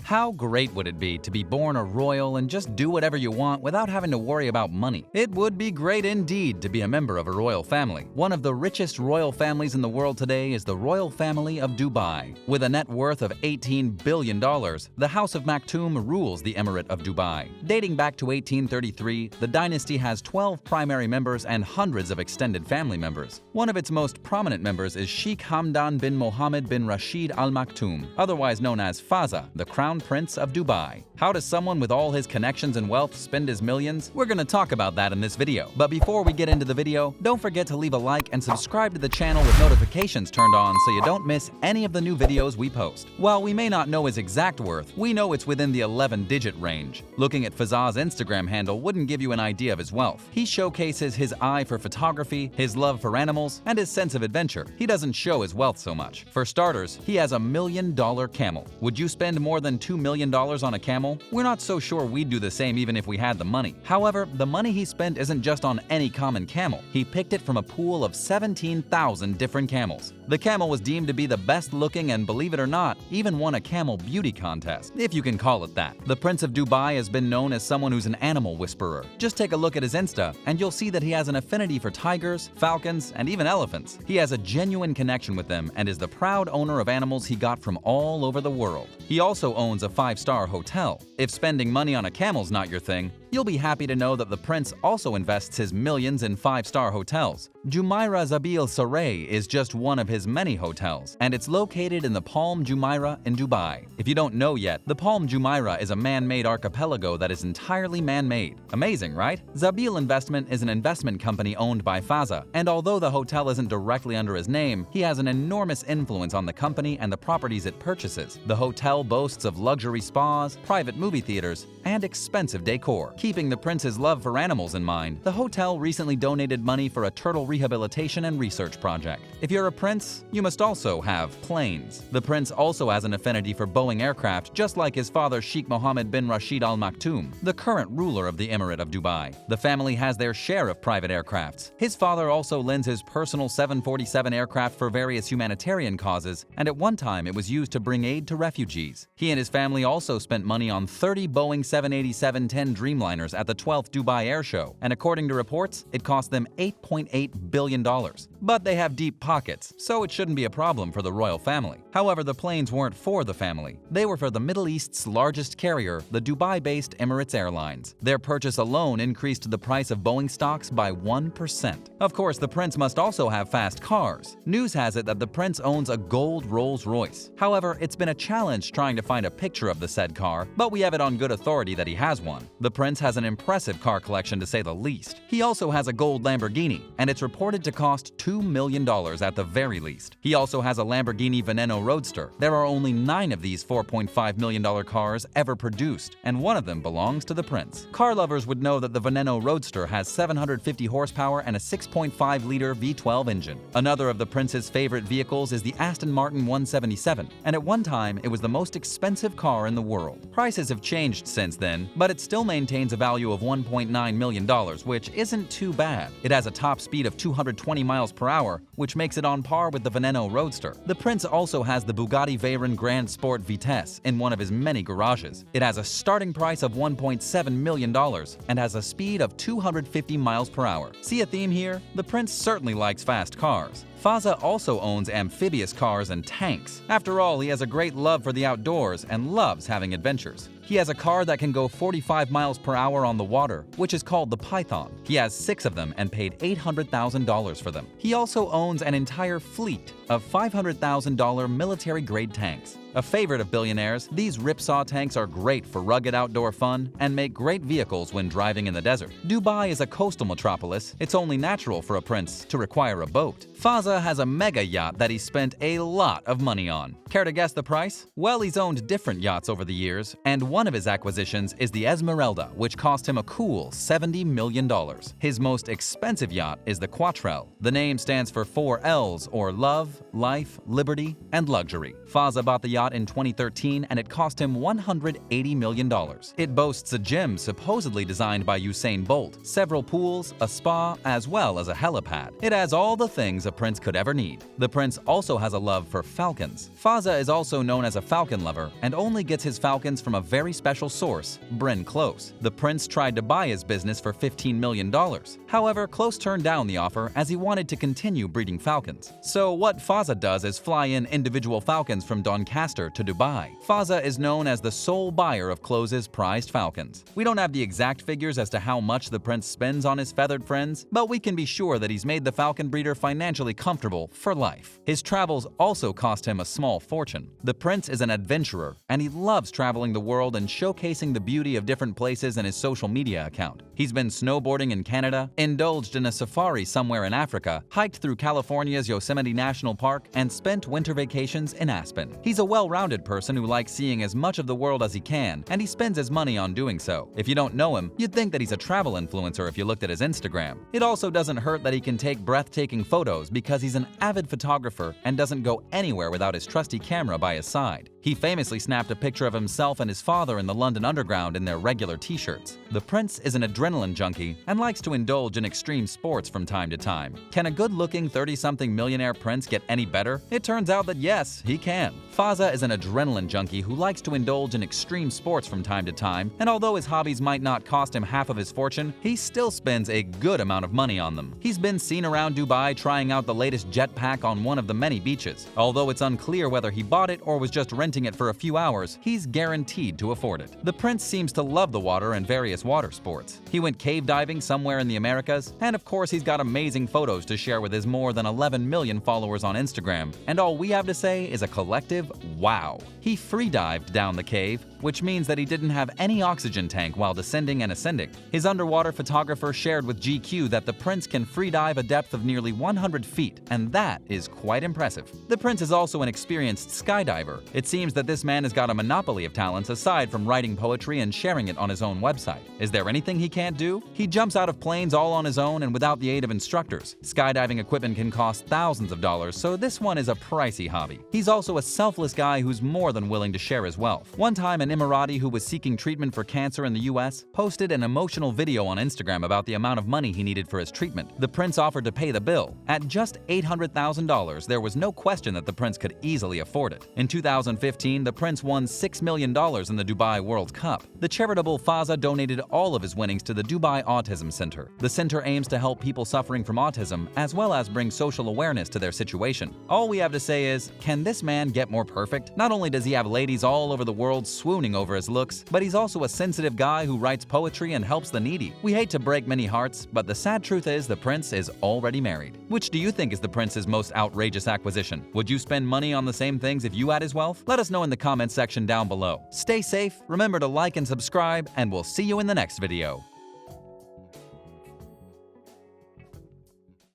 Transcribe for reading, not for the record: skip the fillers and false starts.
How great would it be to be born a royal and just do whatever you want without having to worry about money? It would be great indeed to be a member of a royal family. One of the richest royal families in the world today is the royal family of Dubai. With a net worth of $18 billion, the House of Maktoum rules the Emirate of Dubai. Dating back to 1833, the dynasty has 12 primary members and hundreds of extended family members. One of its most prominent members is Sheikh Hamdan bin Mohammed bin Rashid Al Maktoum, otherwise known as Fazza, the Crown Prince of Dubai. How does someone with all his connections and wealth spend his millions? We're gonna talk about that in this video. But before we get into the video, don't forget to leave a like and subscribe to the channel with notifications turned on so you don't miss any of the new videos we post. While we may not know his exact worth, we know it's within the 11-digit range. Looking at Fazza's Instagram handle wouldn't give you an idea of his wealth. He showcases his eye for photography, his love for animals, and his sense of adventure. He doesn't show his wealth so much. For starters, he has a $1 million camel. Would you spend more than $2 million on a camel? We're not so sure we'd do the same even if we had the money. However, the money he spent isn't just on any common camel. He picked it from a pool of 17,000 different camels. The camel was deemed to be the best looking and, believe it or not, even won a camel beauty contest, if you can call it that. The Prince of Dubai has been known as someone who's an animal whisperer. Just take a look at his Insta and you'll see that he has an affinity for tigers, falcons, and even elephants. He has a genuine connection with them and is the proud owner of animals he got from all over the world. He also owns a 5-star hotel. If spending money on a camel's not your thing, you'll be happy to know that the prince also invests his millions in 5-star hotels. Jumeirah Zabil Saray is just one of his many hotels, and it's located in the Palm Jumeirah in Dubai. If you don't know yet, the Palm Jumeirah is a man-made archipelago that is entirely man-made. Amazing, right? Zabil Investment is an investment company owned by Fazza, and although the hotel isn't directly under his name, he has an enormous influence on the company and the properties it purchases. The hotel boasts of luxury spas, private movie theaters, and expensive decor. Keeping the prince's love for animals in mind, the hotel recently donated money for a turtle rehabilitation and research project. If you're a prince, you must also have planes. The prince also has an affinity for Boeing aircraft, just like his father Sheikh Mohammed bin Rashid Al Maktoum, the current ruler of the Emirate of Dubai. The family has their share of private aircrafts. His father also lends his personal 747 aircraft for various humanitarian causes, and at one time it was used to bring aid to refugees. He and his family also spent money on 30 Boeing 787-10 Dreamliners at the 12th Dubai Air Show, and according to reports, it cost them $8.8 billion. But they have deep pockets, so it shouldn't be a problem for the royal family. However, the planes weren't for the family. They were for the Middle East's largest carrier, the Dubai-based Emirates Airlines. Their purchase alone increased the price of Boeing stocks by 1%. Of course, the prince must also have fast cars. News has it that the prince owns a gold Rolls-Royce. However, it's been a challenge trying to find a picture of the said car, but we have it on good authority that he has one. The prince has an impressive car collection to say the least. He also has a gold Lamborghini, and it's reported to cost $2 million at the very least. He also has a Lamborghini Veneno Roadster. There are only 9 of these $4.5 million cars ever produced, and one of them belongs to the prince. Car lovers would know that the Veneno Roadster has 750 horsepower and a 6.5-liter V12 engine. Another of the prince's favorite vehicles is the Aston Martin 177, and at one time it was the most expensive car in the world. Prices have changed since then, but it still maintains a value of $1.9 million, which isn't too bad. It has a top speed of 220 miles per hour, which makes it on par with the Veneno Roadster. The prince also has the Bugatti Veyron Grand Sport Vitesse in one of his many garages. It has a starting price of $1.7 million and has a speed of 250 miles per hour. See a theme here? The prince certainly likes fast cars. Fazza also owns amphibious cars and tanks. After all, he has a great love for the outdoors and loves having adventures. He has a car that can go 45 miles per hour on the water, which is called the Python. He has 6 of them and paid $800,000 for them. He also owns an entire fleet of $500,000 military-grade tanks. A favorite of billionaires, these ripsaw tanks are great for rugged outdoor fun and make great vehicles when driving in the desert. Dubai is a coastal metropolis. It's only natural for a prince to require a boat. Fazza has a mega yacht that he spent a lot of money on. Care to guess the price? Well, he's owned different yachts over the years, and one of his acquisitions is the Esmeralda, which cost him a cool $70 million. His most expensive yacht is the Quattrel. The name stands for 4 L's, or love, life, liberty, and luxury. Fazza bought the yacht yacht in 2013 and it cost him $180 million. It boasts a gym supposedly designed by Usain Bolt, several pools, a spa, as well as a helipad. It has all the things a prince could ever need. The prince also has a love for falcons. Fazza is also known as a falcon lover and only gets his falcons from a very special source, Bryn Close. The prince tried to buy his business for $15 million. However, Close turned down the offer as he wanted to continue breeding falcons. So what Fazza does is fly in individual falcons from Doncaster to Dubai. Fazza is known as the sole buyer of Close's prized falcons. We don't have the exact figures as to how much the prince spends on his feathered friends, but we can be sure that he's made the falcon breeder financially comfortable for life. His travels also cost him a small fortune. The prince is an adventurer, and he loves traveling the world and showcasing the beauty of different places in his social media account. He's been snowboarding in Canada, indulged in a safari somewhere in Africa, hiked through California's Yosemite National Park, and spent winter vacations in Aspen. He's a well-rounded person who likes seeing as much of the world as he can, and he spends his money on doing so. If you don't know him, you'd think that he's a travel influencer if you looked at his Instagram. It also doesn't hurt that he can take breathtaking photos because he's an avid photographer and doesn't go anywhere without his trusty camera by his side. He famously snapped a picture of himself and his father in the London Underground in their regular t-shirts. The prince is an adrenaline junkie and likes to indulge in extreme sports from time to time. Can a good-looking 30-something millionaire prince get any better? It turns out that yes, he can. Fazza is an adrenaline junkie who likes to indulge in extreme sports from time to time, and although his hobbies might not cost him half of his fortune, he still spends a good amount of money on them. He's been seen around Dubai trying out the latest jetpack on one of the many beaches. Although it's unclear whether he bought it or was just renting it for a few hours, he's guaranteed to afford it. The prince seems to love the water and various water sports. He went cave diving somewhere in the Americas, and of course he's got amazing photos to share with his more than 11 million followers on Instagram, and all we have to say is a collective wow. He free dived down the cave, which means that he didn't have any oxygen tank while descending and ascending. His underwater photographer shared with GQ that the prince can free dive a depth of nearly 100 feet, and that is quite impressive. The prince is also an experienced skydiver. It seems that this man has got a monopoly of talents aside from writing poetry and sharing it on his own website. Is there anything he can't do? He jumps out of planes all on his own and without the aid of instructors. Skydiving equipment can cost thousands of dollars, so this one is a pricey hobby. He's also a selfless guy who's more than willing to share his wealth. One time, an Emirati who was seeking treatment for cancer in the US posted an emotional video on Instagram about the amount of money he needed for his treatment. The prince offered to pay the bill. At just $800,000, there was no question that the prince could easily afford it. In 2015, the prince won $6 million in the Dubai World Cup. The charitable Fazza donated all of his winnings to the Dubai Autism Center. The center aims to help people suffering from autism as well as bring social awareness to their situation. All we have to say is, can this man get more perfect? Not only does he have ladies all over the world swooning over his looks, but he's also a sensitive guy who writes poetry and helps the needy. We hate to break many hearts, but the sad truth is the prince is already married. Which do you think is the prince's most outrageous acquisition? Would you spend money on the same things if you had his wealth? Let us know in the comments section down below. Stay safe, remember to like and subscribe, and we'll see you in the next video.